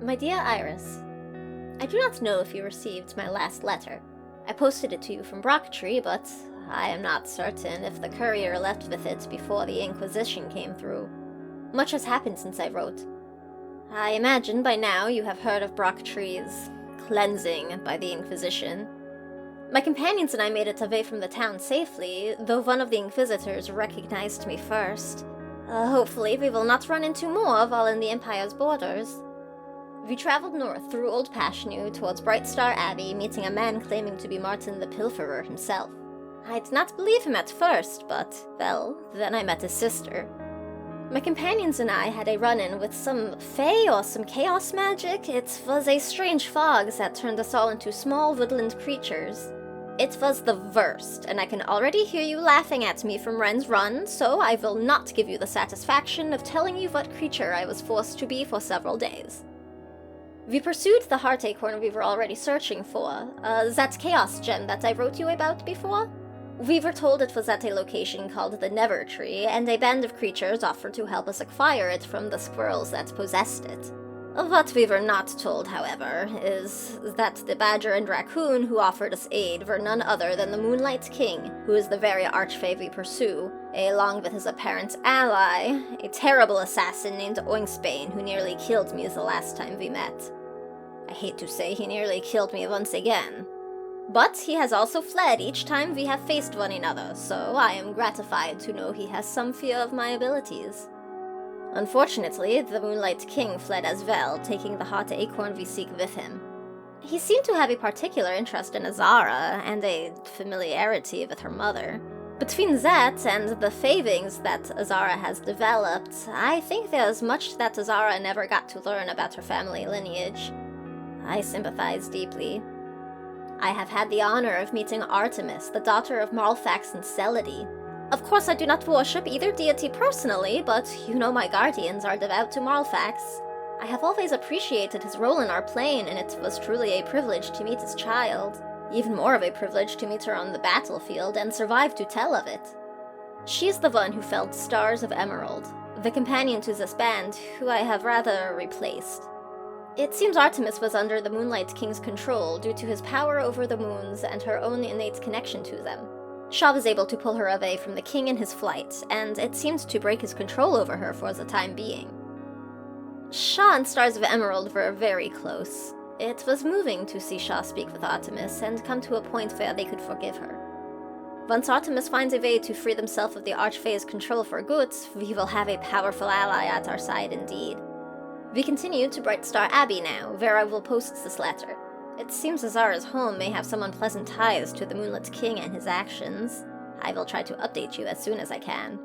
My dear Iris, I do not know if you received my last letter. I posted it to you from Brocktree, but I am not certain if the courier left with it before the Inquisition came through. Much has happened since I wrote. I imagine by now you have heard of Brocktree's cleansing by the Inquisition. My companions and I made it away from the town safely, though one of the Inquisitors recognized me first. Hopefully we will not run into more while in the Empire's borders. We traveled north through Old Pashnu towards Bright Star Abbey, meeting a man claiming to be Martin the Pilferer himself. I did not believe him at first, but, well, then I met his sister. My companions and I had a run-in with some fae or some chaos magic. It was a strange fog that turned us all into small woodland creatures. It was the worst, and I can already hear you laughing at me from Wren's Run, so I will not give you the satisfaction of telling you what creature I was forced to be for several days. We pursued the heart acorn we were already searching for, that chaos gem that I wrote you about before. We were told it was at a location called the Never Tree, and a band of creatures offered to help us acquire it from the squirrels that possessed it. What we were not told, however, is that the badger and raccoon who offered us aid were none other than the Moonlight King, who is the very archfey we pursue, along with his apparent ally, a terrible assassin named Oinksbane who nearly killed me the last time we met. I hate to say he nearly killed me once again. But he has also fled each time we have faced one another, so I am gratified to know he has some fear of my abilities. Unfortunately, the Moonlight King fled as well, taking the heart acorn we seek with him. He seemed to have a particular interest in Azara, and a familiarity with her mother. Between that and the favings that Azara has developed, I think there's much that Azara never got to learn about her family lineage. I sympathize deeply. I have had the honor of meeting Artemis, the daughter of Marlfax and Celody. Of course, I do not worship either deity personally, but you know my guardians are devout to Marlfax. I have always appreciated his role in our plane, and it was truly a privilege to meet his child. Even more of a privilege to meet her on the battlefield and survive to tell of it. She is the one who felled Stars of Emerald, the companion to this band, who I have rather replaced. It seems Artemis was under the Moonlight King's control due to his power over the moons and her own innate connection to them. Shah was able to pull her away from the king in his flight, and it seemed to break his control over her for the time being. Shah and Stars of Emerald were very close. It was moving to see Shah speak with Artemis and come to a point where they could forgive her. Once Artemis finds a way to free themselves of the Archfey's control for good, we will have a powerful ally at our side indeed. We continue to Bright Star Abbey now, where I will post this letter. It seems Azara's home may have some unpleasant ties to the Moonlit King and his actions. I will try to update you as soon as I can.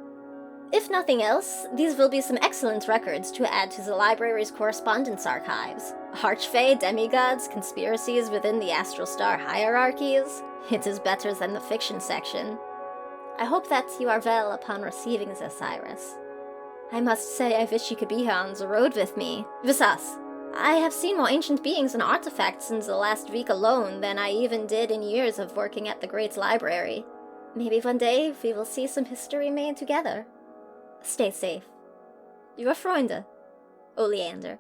If nothing else, these will be some excellent records to add to the library's correspondence archives. Archfey, demigods, conspiracies within the Astral Star hierarchies. It is better than the fiction section. I hope that you are well upon receiving this, Iris. I must say I wish you could be here on the road with me. With us. I have seen more ancient beings and artifacts in the last week alone than I even did in years of working at the Great Library. Maybe one day we will see some history made together. Stay safe. Your Freunde, Oleander.